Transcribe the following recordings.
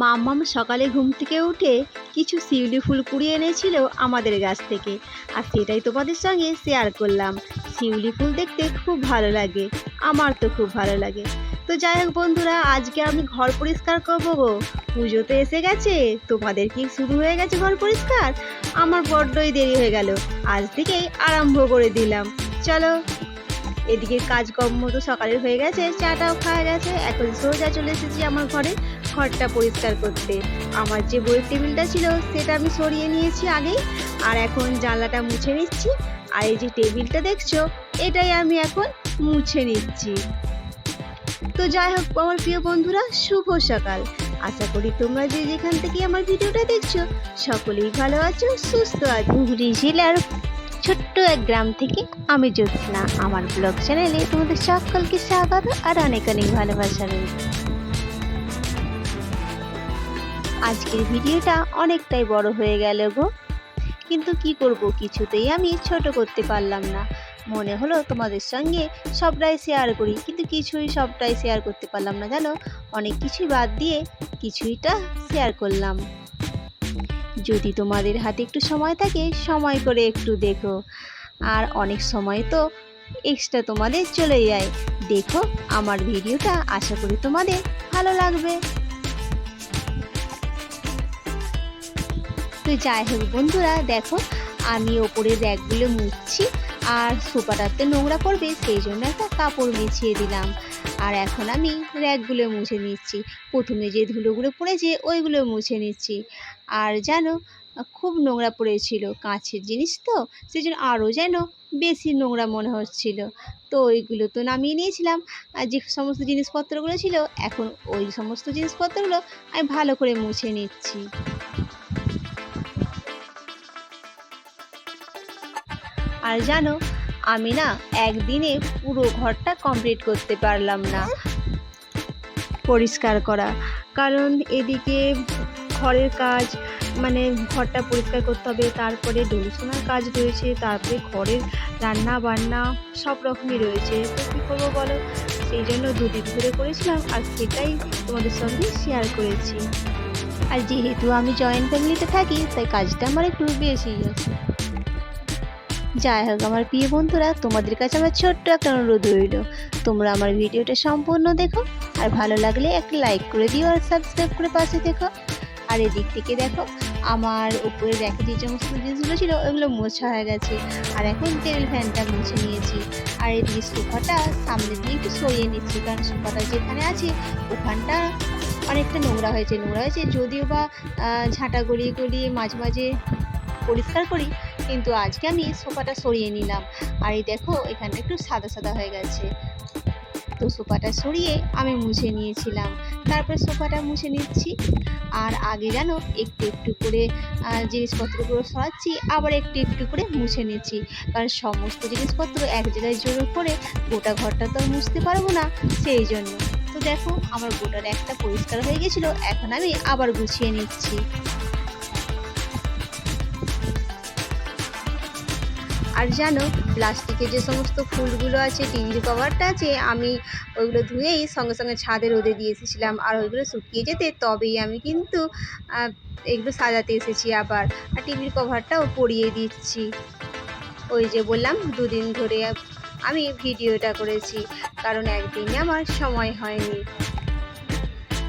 মাম্মাম সকালে ঘুম থেকে উঠে কিছু শিউলি ফুল কুড়িয়ে এনেছিল আমাদের গাছ থেকে, আর সেটাই তোমাদের সঙ্গে শেয়ার করলাম। শিউলি ফুল দেখতে খুব ভালো লাগে, আমার তো খুব ভালো লাগে। তো যাই হোক বন্ধুরা, আজকে আমি ঘর পরিষ্কার করবো গো। পুজো তো এসে গেছে, তোমাদের কি শুরু হয়ে গেছে ঘর পরিষ্কার? আমার বড্ডই দেরি হয়ে গেল, আজ থেকেই আরম্ভ করে দিলাম। চলো, এদিকে কাজকর্ম তো সকালের হয়ে গেছে, চাটাও খাওয়া গেছে, এখন সোজা চলে এসেছি আমার ঘরটা পরিষ্কার করতে। আমার যে বইয়ের টেবিলটা ছিল সেটা আমি সরিয়ে নিয়েছি আগেই, আর এখন জানলাটা মুছে নিচ্ছি। আর এই যে টেবিলটা দেখছো, এটাই আমি এখন মুছে নিচ্ছি। তো যাই হোক আমার প্রিয় বন্ধুরা, শুভ সকাল। আশা করি তোমরা যে যেখান থেকে আমার ভিডিওটা দেখছো সকলেই ভালো আছো, সুস্থ আছো। হুগলি জেলার ছোট্ট এক গ্রাম থেকে আমি জ্যোৎস্না, আমার ব্লগ চ্যানেলে তোমাদের সকলকে স্বাগত আর অনেক অনেক ভালোবাসা রইল। আজকের ভিডিওটা অনেকটাই বড় হয়ে গেল গো, কিন্তু কি করব, কিছুতেই আমি ছোট করতে পারলাম না। মনে হলো তোমাদের সঙ্গে সবটাই শেয়ার করি, কিন্তু সবটাই শেয়ার করতে পারলাম না জানো। অনেক কিছুই বাদ দিয়ে কিছুইটা শেয়ার করলাম। যদি তোমাদের হাতে একটু সময় থাকে, সময় করে একটু দেখো। আর অনেক সময় তো এক্সট্রা তোমাদের চলে যায়, দেখো আমার ভিডিওটা, আশা করি তোমাদের ভালো লাগবে। তো যাই হোক বন্ধুরা, দেখো আমি ওপরের র্যাকগুলো মুছছি, আর সোফাটাতে নোংরা পড়বে সেই জন্য একটা কাপড় বিছিয়ে দিলাম। আর এখন আমি র্যাকগুলো মুছে নিচ্ছি। প্রথমে যে ধুলোগুলো পড়েছে ওইগুলো মুছে নিচ্ছি। আর জানো, খুব নোংরা পড়েছিল, কাঁচের জিনিস তো, সেই জন্য আরও যেন বেশি নোংরা মনে হচ্ছিল। তো ওইগুলো তো নামিয়ে নিয়েছিলাম, আর যে সমস্ত জিনিসপত্রগুলো ছিল এখন ওই সমস্ত জিনিসপত্রগুলো আমি ভালো করে মুছে নিচ্ছি। আর জানো, আমি না একদিনে পুরো ঘরটা কমপ্লিট করতে পারলাম না পরিষ্কার করা, কারণ এদিকে ঘরের কাজ, মানে ঘরটা পরিষ্কার করতে হবে, তারপরে ডোলসোনার কাজ রয়েছে, তারপরে ঘরের রান্না বান্না সব রকমই রয়েছে। তো কী করবো বলো, সেই জন্য দুদিন ধরে করেছিলাম, আর সেটাই তোমাদের সঙ্গে শেয়ার করেছি। আর যেহেতু আমি জয়েন্ট ফ্যামিলিতে থাকি, তাই কাজটা আমার একটু বেশি আছে। যাই হোক আমার প্রিয় বন্ধুরা, তোমাদের কাছে আমার ছোট্ট একটা অনুরোধ রইল, তোমরা আমার ভিডিওটা সম্পূর্ণ দেখো, আর ভালো লাগলে একটা লাইক করে দিও, আর সাবস্ক্রাইব করে পাশে দেখো। আর এদিক থেকে দেখো আমার উপরে রেখে যে সমস্ত জিনিসগুলো ছিল ওইগুলো মোছা হয়ে গেছে, আর এখন টেবিল ফ্যানটা মুছে নিয়েছি। আর এদিকে সোফাটা সামনে দিয়ে একটু সরিয়ে নিচ্ছি, কারণ সোফাটা যেখানে আছে ওখানটা অনেকটা নোংরা হয়েছে যদিও বা ঝাঁটা গলিয়ে গলিয়ে মাঝে মাঝে পরিষ্কার করি, কিন্তু আজকে আমি সোফাটা সরিয়ে নিলাম। আর এই দেখো এখানটা একটু সাদা সাদা হয়ে গেছে, তো সোফাটা সরিয়ে আমি মুছে নিয়েছিলাম, তারপরে সোফাটা মুছে নিচ্ছি। আর আগে জানো একটু একটু করে জিনিসপত্রগুলো সরাচ্ছি, আবার একটু একটু করে মুছে নিচ্ছি, কারণ সমস্ত জিনিসপত্র এক জায়গায় জড়ো করে গোটা ঘরটা তো আর মুছতে পারবো না, সেই জন্য। তো দেখো আমার গোটার একটা পরিষ্কার হয়ে গেছিলো, এখন আমি আবার গুছিয়ে নিচ্ছি। আর জানো, প্লাস্টিকের যে সমস্ত ফুলগুলো আছে, টিভির কভারটা আছে, আমি ওইগুলো ধুয়েই সঙ্গে সঙ্গে ছাদে রোদে দিয়ে এসেছিলাম, আর ওইগুলো শুকিয়ে যেতে তবেই আমি কিন্তু এগুলো সাজাতে এসেছি আবার। আর টিভির কভারটাও পরিয়ে দিচ্ছি। ওই যে বললাম দুদিন ধরে আমি ভিডিওটা করেছি, কারণ একদিনে আমার সময় হয়নি।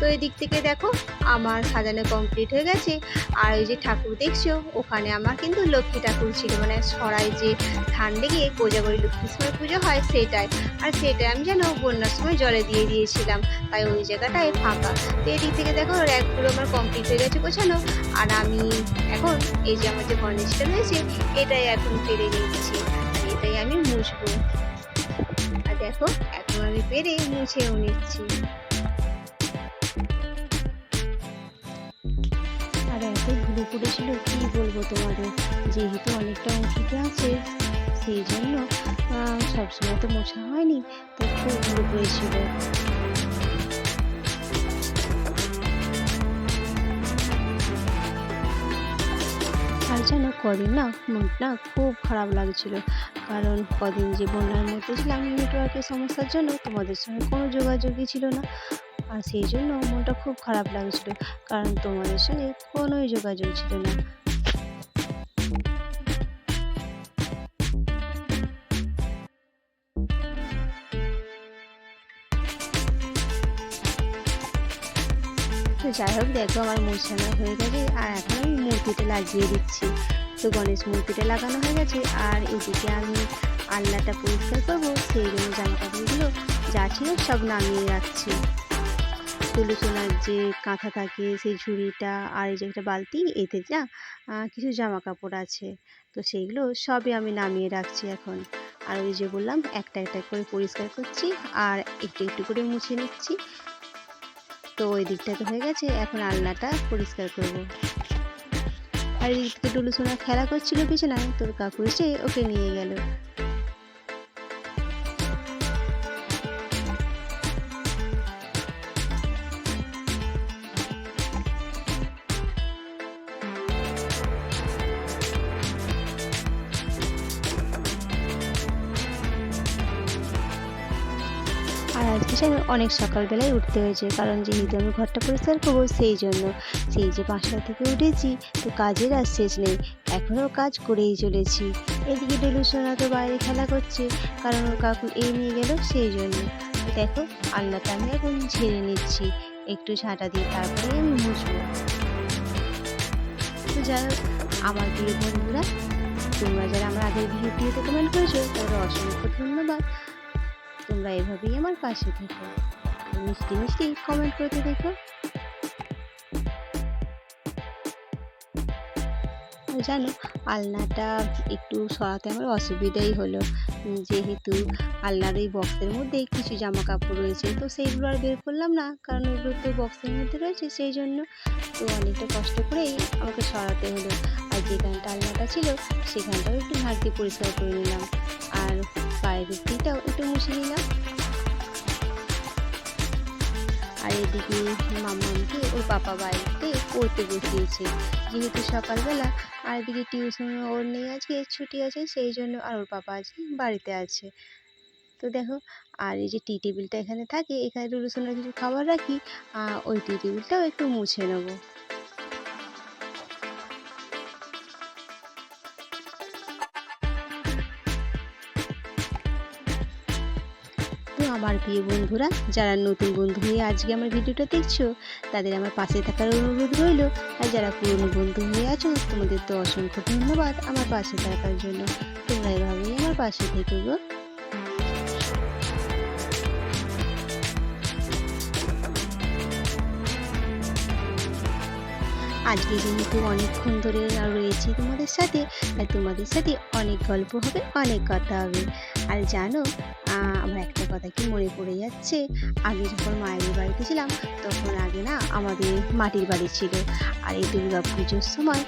তো এই দিক থেকে দেখো আমার সাজানো কমপ্লিট হয়ে গেছে। আর ওই যে ঠাকুর দেখছো, ওখানে আমার কিন্তু লক্ষ্মী ঠাকুর ছিল, মানে সরাই যে ধান লেগে কোজাগরি লক্ষ্মীর সময় পুজো হয় সেটাই। আর সেটাই আমি যেন বন্যার সময় জলে দিয়ে দিয়েছিলাম, তাই ওই জায়গাটায় ফাঁকা। তো এই দিক থেকে দেখো র্যাকগুলো আমার কমপ্লিট হয়ে গেছে গোছানো। আর আমি এখন এই যে আমার যে গণেশটা রয়েছে এটাই এখন পেরে নিচ্ছি, এটাই আমি মুছবো। আর দেখো এখন আমি পেরে মুছেও নিচ্ছি। আর এত ধুলো পড়েছিল কী বলবো তোমাদের, যেহেতু অনেকটা অংশতে আছে সেই জন্য সবসময় তো মোছা হয়নি, তো খুব ধুলো পড়েছিল। আর যেন কদিন না মনটা খুব খারাপ লাগছিল, কারণ কদিন যে বন্যার মধ্যে ছিলাম, নেটওয়ার্কের সমস্যার জন্য তোমাদের সঙ্গে কোনো যোগাযোগই ছিল না। আর সেই জন্য মনটা খুব খারাপ লাগছিল, কারণ তোমাদের সঙ্গে কোনোই যোগাযোগ ছিল না। তো যাই হোক, দেখো আমার মোছানো হয়ে গেছে আর এখন আমি মূর্তিটা লাগিয়ে দিচ্ছি। তো গণেশ মূর্তিটা লাগানো হয়ে গেছে আর এদিকে আমি আলনাটা পরিষ্কার করবো, সেই জন্য জামা কাপড়গুলো যা ছিল সব নামিয়ে রাখছি। তুলসোনার যে কাঁথা থাকে সেই ঝুড়িটা আর এই যে একটা বালতি, এতে যা কিছু জামা কাপড় আছে, তো সেইগুলো সবই আমি নামিয়ে রাখছি এখন। আর ওই যে বললাম একটা একটা করে পরিষ্কার করছি আর একটু একটু করে মুছে নিচ্ছি। তো ওই দিকটা তো হয়ে গেছে, এখন আলনাটা পরিষ্কার করব। আর এই দিকে টুলুসোনা খেলা করছিল বিছানায়, তোর কাকু এসে ওকে নিয়ে গেল। আর আজকে স্যার অনেক সকালবেলায় উঠতে হয়েছে, কারণ যেহেতু আমি ঘরটা পরিষ্কার করবো সেই জন্য। সেই যে 5টা থেকে উঠেছি, তো কাজের আর শেষ নেই, এখনও কাজ করেই চলেছি। এদিকে ডেলুসোনা তো বাইরে খেলা করছে, কারণ ওর কাকু এই নিয়ে গেল সেই জন্য। দেখো আলনাটা আমি এখন ঝেড়ে নিচ্ছি একটু ঝাঁটা দিয়ে, তারপরে আমি মুছবো। তো যাই হোক আমার প্রিয় বন্ধুরা, তোমরা যারা আমার আগের ভিডিওতে কমেন্ট করেছো তাদের অসংখ্য ধন্যবাদ। তোমরা এভাবেই আমার পাশে থেকো, মিষ্টি মিষ্টি কমেন্ট করতে দেখো। জানো আলনাটা একটু সরাতে আমার অসুবিধাই হলো, যেহেতু আলনার এই বক্সের মধ্যে কিছু জামা কাপড় রয়েছে, তো সেইগুলো আর বের করলাম না, কারণ ওগুলো তো বক্সের মধ্যে রয়েছে সেই জন্য। তো অনেকটা কষ্ট করেই আমাকে সরাতে হলো। আর যেখানটা আলনাটা ছিল সেখানটাও একটু ঝাড় দিয়ে পরিষ্কার করে নিলাম, আর বাইরের দিকটাও একটু মুছে নিলাম। আর এদিকে মামাকে ওর পাপা বাড়িতে পড়তে বসিয়েছে, যেহেতু সকালবেলা। আর এদিকে টিউশন ওর নেই, আজকে ছুটি আছে সেই জন্য, আর ওর পাপা আজকে বাড়িতে আছে। তো দেখো, আর এই যে টি টেবিলটা এখানে থাকে, এখানে রুলুসোনার কিছু খাবার রাখি, ওই টি টেবিলটাও একটু মুছে নেবো। তো আমার প্রিয় বন্ধুরা, যারা নতুন বন্ধু হয়ে আজকে আমার ভিডিওটা দেখছো, তাদের আমার পাশে থাকার অনুরোধ রইল। আর যারা পুরনো বন্ধু হয়ে আছো, তোমাদের তো অসংখ্য ধন্যবাদ আমার পাশে থাকার জন্য। তোমরা এভাবেই আমার পাশে থেকো গো। আজকে যেহেতু অনেকক্ষণ ধরে রয়েছি তোমাদের সাথে, আর তোমাদের সাথে অনেক গল্প হবে, অনেক কথা হবে। আর জানো আমার একটা কথা কি মনে পড়ে যাচ্ছে, আগে যখন মায়ের বাড়িতে ছিলাম তখন আগে না আমাদের মাটির বাড়ি ছিল। আর এই দুর্গা পুজোর সময়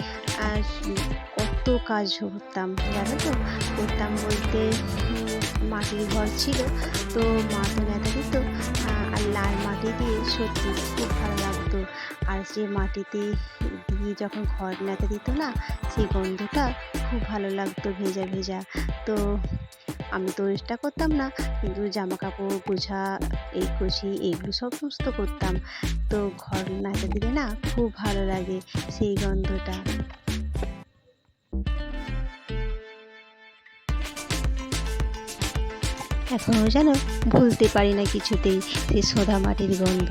কত কাজ করতাম জানো তো। করতাম বলতে মাটির ঘর ছিল, তো মা তো নেতা দিত, আর লাল মাটি দিয়ে সত্যি খুব ভালো লাগতো। আর সে মাটিতে দিয়ে যখন ঘর নেতা দিত না, সেই গন্ধটা খুব ভালো লাগতো, ভেজা ভেজা। তো আমি তো এটা করতাম না, কিন্তু জামা কাপড় গোছা, এই কষি এইগুলো সমস্ত করতাম। তো ঘর নেতা দিলে না খুব ভালো লাগে সেই গন্ধটা। এখনও যেন ভুলতে পারি না কিছুতেই সেই সোদা মাটির গন্ধ,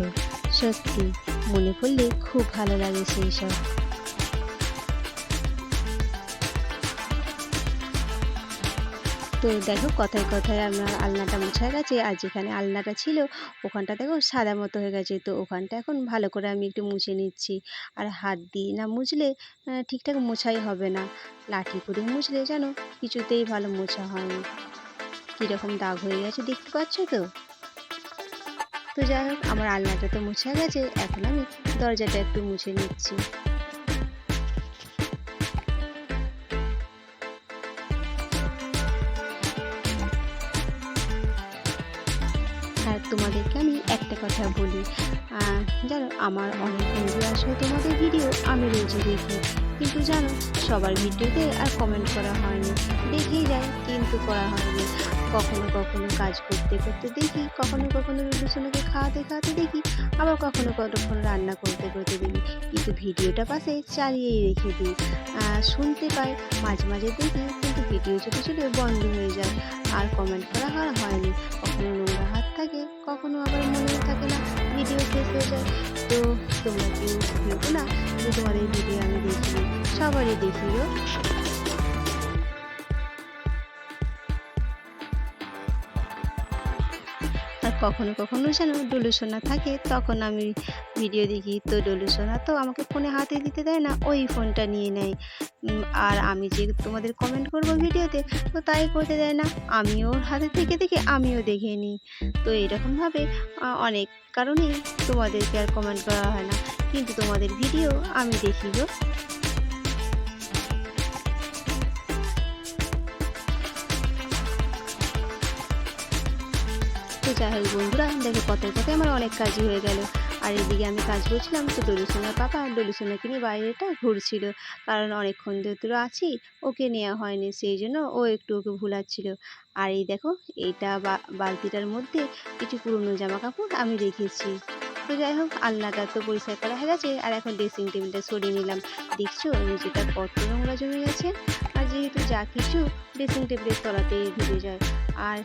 সত্যি মনে পড়লে খুব ভালো লাগে সেই সব। তো দেখো কথায় কথায় আমার আলনাটা মোছা গেছে, আর যেখানে আলনাটা ছিল ওখানটা দেখো সাদা মতো হয়ে গেছে, তো ওখানটা এখন ভালো করে আমি একটু মুছে নিচ্ছি। আর হাত দিয়ে না মুছলে ঠিকঠাক মোছাই হবে না, লাঠি করে মুছলে যেন কিছুতেই ভালো মোছা হয়নি। কীরকম দাগ হয়ে গেছে দেখতে পাচ্ছ তো। তো যাই হোক আমার আলনাটা তো মুছে গেছে, এখন আমি দরজাটা একটু মুছে নিচ্ছি। আর তোমাদেরকে আমি একটা একটা কথা বলি, জানো আমার অনেক বন্ধু আসলে তোমাদের ভিডিও আমি রোজই দেখি, কিন্তু জানো সবার ভিডিওতে আর কমেন্ট করা হয়নি, দেখেই যায় কিন্তু করা হয়নি। কখনো কখনো কাজ করতে করতে দেখি, কখনো কখনো রুলুসোনাকে খাওয়াতে খাওয়াতে দেখি, আবার কখনো কতক্ষণ রান্না করতে করতে দেখি, কিন্তু ভিডিওটা পাশে চালিয়েই রেখে দিই। শুনতে পাই, মাঝে মাঝে দেখি, কিন্তু ভিডিও ছোটো ছোটো বন্ধ হয়ে যায়, আর কমেন্ট করা আর হয়নি। কখনো নোংরা হাত থাকে, কখনো আবার মনেও থাকে না, ভিডিও শেষ হয়ে যায়। তো তোমরা কেউ ভেবো না যে তোমাদের ভিডিও আমি দেখিনি, সবারই দেখি গো। আর কখনো কখনো যেন ডলুসোনা থাকে, তখন আমি ভিডিও দেখি। তো ডলুসোনা তো আমাকে ফোনে হাতে দিতে দেয় না, ওই ফোনটা নিয়ে নেয়। আর আমি যে তোমাদের কমেন্ট করব ভিডিওতে, তো তাই করতে দেয় না, আমিও ওর হাতে থেকে দেখে আমিও দেখে নিই। তো এরকমভাবে অনেক কারণেই তোমাদেরকে আর কমেন্ট করা হয় না, কিন্তু তোমাদের ভিডিও আমি দেখি গো। তো যাই হোক বন্ধুরা, দেখো কথায় কথায় আমার অনেক কাজই হয়ে গেল। আর এদিকে আমি কাজ করছিলাম, তো ডলুসোনার পাপা ডলুসোনাকে নিয়ে বাইরেটা ঘুরছিল, কারণ অনেকক্ষণ ধরে আছি, ওকে নেওয়া হয়নি, সেই জন্য ও একটু ওকে ভুলাচ্ছিল। আর এই দেখো, এইটা বালতিটার মধ্যে কিছু পুরনো জামা কাপড় আমি রেখেছি। তো যাই হোক, আলনাটা তো পরিষ্কার করা হয়ে গেছে, আর এখন ড্রেসিং টেবিলটা সরিয়ে নিলাম। দেখছো নিচেটা কত নোংরা জমে গেছে, আর যেহেতু যা কিছু ড্রেসিং টেবিলের তলাতেই ঢুকে যায়, আর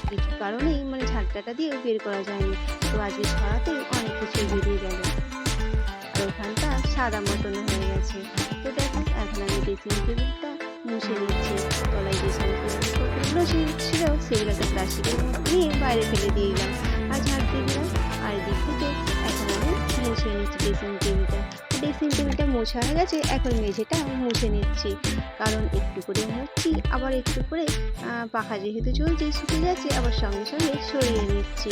কিছু কারণেই মানে ঝাঁটাটা দিয়েও বের করা যায়নি। তো আজকে ছড়াতেই অনেক কিছু বেরিয়ে গেল, আর ওখানটা সাদা মতন হয়ে গেছে। তো দেখো, এখন আমি ড্রেসিং টেবিলটা মুছে নিচ্ছি। তলায় যে সমস্ত জিনিসপত্রগুলো ছিল সেগুলো একটা প্লাস্টিকের মধ্যে নিয়ে বাইরে ফেলে দিয়ে দিলাম, আর ঝাঁট দিয়ে দিলাম। আর এদিক থেকে এখন আমি মুছে নিচ্ছি ড্রেসিং টেবিলটা। ড্রেসিং টেবিলটা মোছা হয়ে গেছে, এখন মেঝেটা মুছে নিচ্ছি, কারণ একটু করে মুছছি, আবার একটু করে পাখা যেহেতু চলছে শুকিয়ে যাচ্ছে, আবার সঙ্গে সঙ্গে সরিয়ে নিচ্ছি,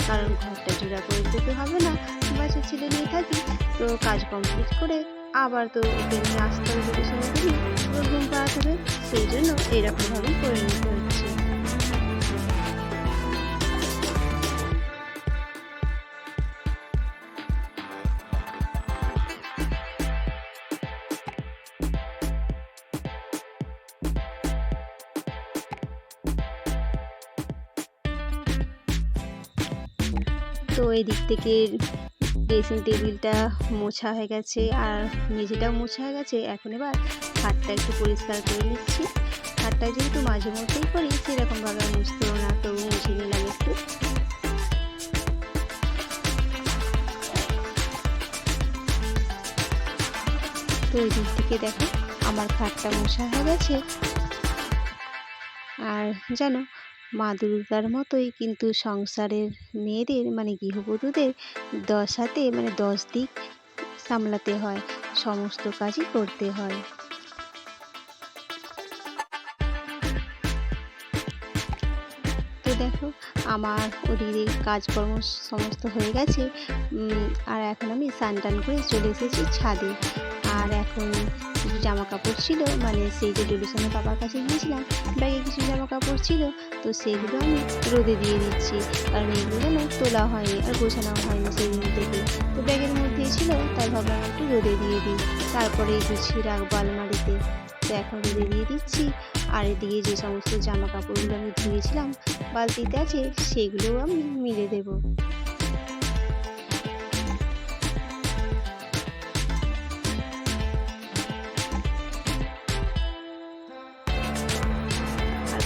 কারণ ঘরটা জোড়া করে দিতে হবে না, বাচ্চা ছেলে নিয়ে থাকি। তো কাজ কমপ্লিট করে আবার তো ওকে নিয়ে আসতে হবে, যদি সময় দিই ওর ঘুম পাড়াতে হবে, সেই জন্য এরকমভাবেই করে নিতে হচ্ছে। তো এই দিক থেকে ড্রেসিং টেবিলটা মোছা হয়ে গেছে, আর মেঝেটাও মোছা হয়ে গেছে। এখন এবার খাটটা একটু পরিষ্কার করে নিচ্ছি। খাটটা যেহেতু মাঝে মধ্যেই করি, সেরকমভাবে মুছতেও না, তো মুছে নিলাম একটু। তো এই দিক থেকে দেখো, আমার খাটটা মোছা হয়ে গেছে। আর জানো, মা দুর্গার মতোই কিন্তু সংসারের মেয়েদের মানে গৃহবধূদের 10 হাতে মানে 10 দিক সামলাতে হয়, সমস্ত কাজই করতে হয়। তো দেখো, আমার ওদিকে কাজকর্ম সমস্ত হয়ে গেছে, আর এখন আমি স্নান টান করে চলে এসেছি ছাদে। আর এখন কিছু জামা কাপড় ছিল, মানে সেই যে ডলুসোনার বাবার কাছে গিয়েছিলাম, ব্যাগে কিছু জামা কাপড় ছিল, তো সেইগুলো আমি রোদে দিয়ে দিচ্ছি, কারণ এগুলো যেন তোলা হয়নি আর গোছানো হয়নি সেই দিন থেকে। তো ব্যাগের মধ্যেই ছিল, তাই ভাবলাম একটু রোদে দিয়ে দিই, তারপরে গুছিয়ে রাখবো আলমারিতে। তো এখন রোদে দিয়ে দিচ্ছি। আর এদিকে যে সমস্ত জামা কাপড়গুলো আমি ধুয়েছিলাম বালতিতে আছে, সেগুলোও আমি মিলে দেবো।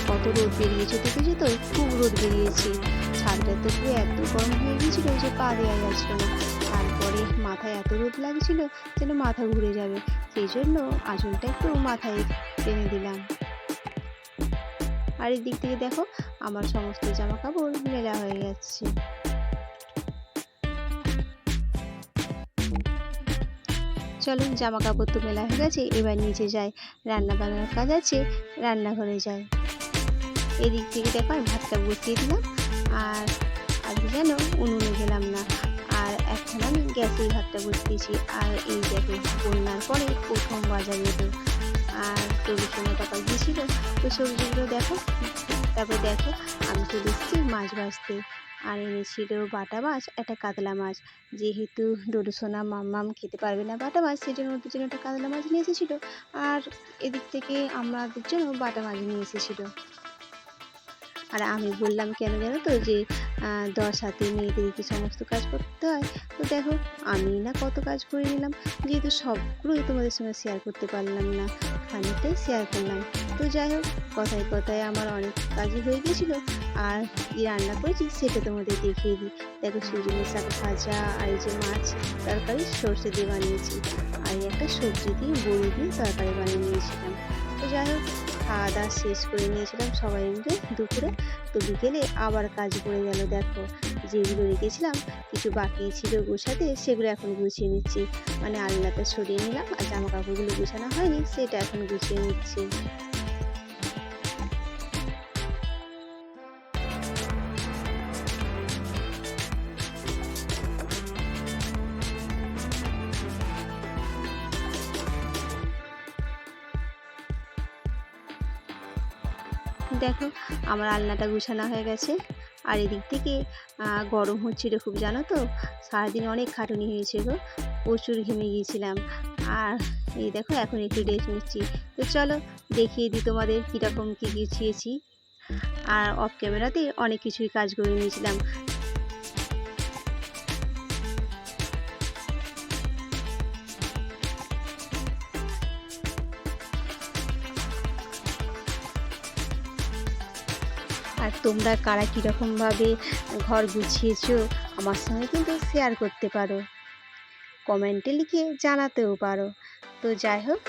কত রোদ বেরিয়েছে দেখেছো তো, খুব রোদ বেরিয়েছে। ছাদটা তো পুরো এত গরম হয়ে গিয়েছিল যে পা দেওয়া যাচ্ছিল না। তারপরে মাথায় এত রোদ লাগছিল যেন মাথা ঘুরে যাবে, সেই জন্য আঁচলটা একটু মাথায় টেনে দিলাম। আর এই দিক থেকে দেখো, আমার সমস্ত জামা কাপড় মেলা হয়ে যাচ্ছে। চলো, জামা কাপড় তো মেলা হয়ে গেছে, এবার নিচে যাই, রান্না বান্নার কাজ আছে, রান্নাঘরে যাই। এদিক থেকে দেখো আমি ভাতটা বসিয়ে দিলাম, আর আজকে যেন উনুনে গেলাম না, আর এখন আমি গ্যাসেই ভাতটা বসিয়েছি। আর এই দেখো, বন্যার পরে প্রথম বাজার এলো, আর ডলুসোনা টাকা গিয়েছিল, তো সবজিগুলো দেখো। তারপর দেখো, আমি চলে এসেছি মাছ ভাজতে, আর এনেছিল বাটা মাছ, একটা কাতলা মাছ। যেহেতু ডোডো সোনা মাম্মাম খেতে পারবে না বাটা মাছ, সেজন্য ওদের জন্য একটা কাতলা মাছ নিয়ে এসেছিলো। আর এদিক থেকে আমাদের জন্য বাটা মাছ নিয়ে এসেছিলো। আর আমি বললাম কেন জানো তো, যে 10 হাতে মেয়েদেরকে সমস্ত কাজ করতে হয়। তো দেখো, আমি না কত কাজ করে নিলাম, যেহেতু সবগুলোই তোমাদের সঙ্গে শেয়ার করতে পারলাম না, খানিকটাই শেয়ার করলাম। তো যাই হোক, কথায় কথায় আমার অনেক কাজই হয়ে গেছিলো। আর কী রান্না করেছি সেটা তোমাদের দেখিয়ে দিই। দেখো, সজনে শাক ভাজা, আর এই যে মাছ তরকারি সর্ষে দিয়ে বানিয়েছি, আর এই একটা সবজি দিয়ে বড়ি দিয়ে তরকারি বানিয়ে নিয়েছিলাম। তো যাই হোক, খাওয়া দাওয়া শেষ করে নিয়েছিলাম সবাই মিলে দুপুরে। তো বিকেলে আবার কাজ পড়ে গেল। দেখো, যেগুলো রেখেছিলাম কিছু বাকি ছিল গোছাতে, সেগুলো এখন গুছিয়ে নিচ্ছি। মানে আলনাটা সরিয়ে নিলাম, আর জামা কাপড়গুলো গুছানো হয়নি, সেটা এখন গুছিয়ে নিচ্ছি। দেখো, আমার আলনাটা গুছানো হয়ে গেছে। আর এদিক থেকে গরম হচ্ছিল খুব, জানো তো, সারাদিন অনেক খাটুনি হয়েছে গো, প্রচুর ঘেমে গিয়েছিলাম। আর এই দেখো, এখন একটু রেস্ট নিচ্ছি। তো চলো দেখিয়ে দিই তোমাদের কীরকম কী গুছিয়েছি। আর অফ ক্যামেরাতে অনেক কিছুই কাজ করে নিয়েছিলাম। আর তোমরা কারা কীরকমভাবে ঘর গুছিয়েছো আমার সঙ্গে কিন্তু শেয়ার করতে পারো, কমেন্টে লিখে জানাতেও পারো। তো যাই হোক,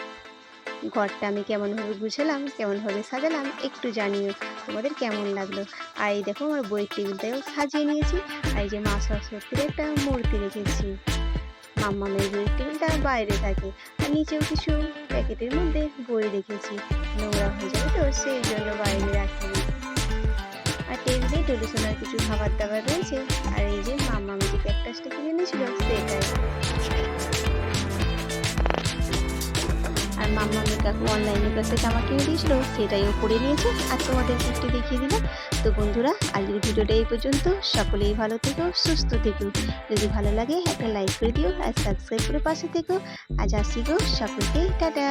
ঘরটা আমি কেমনভাবে গুছালাম, কেমনভাবে সাজালাম, একটু জানিও তোমাদের কেমন লাগলো। আর এই দেখো, আমার বইয়ের টেবিলটাও সাজিয়ে নিয়েছি। আর এই যে মা সরস্বতীর একটা মূর্তি রেখেছি। মাম্মামের বইয়ের টেবিলটা বাইরে থাকে, আর নিচেও কিছু প্যাকেটের মধ্যে বই রেখেছি, নোংরা হয়ে যাবে তো সেই জন্য বাইরে রাখিনি। আর টেবিলে ডোডো সোনার কিছু খাবার দাবার রয়েছে। আর এই যে মাম্মাম যে ক্যাকটাসটা কিনে নিয়েছিল সেটাই। আর মাম্মামের কাকু অনলাইনে একটা জামা কিনে দিয়েছিল, সেটাইও পরে নিয়েছে, আর তোমাদেরকে একটু দেখিয়ে দিলাম। তো বন্ধুরা, আজকের ভিডিওটা এই পর্যন্ত। সকলেই ভালো থেকো, সুস্থ থেকো। যদি ভালো লাগে একটা লাইক করে দিও, আর সাবস্ক্রাইব করে পাশে থেকো। আজ আসি গো, সকলকে টাটা।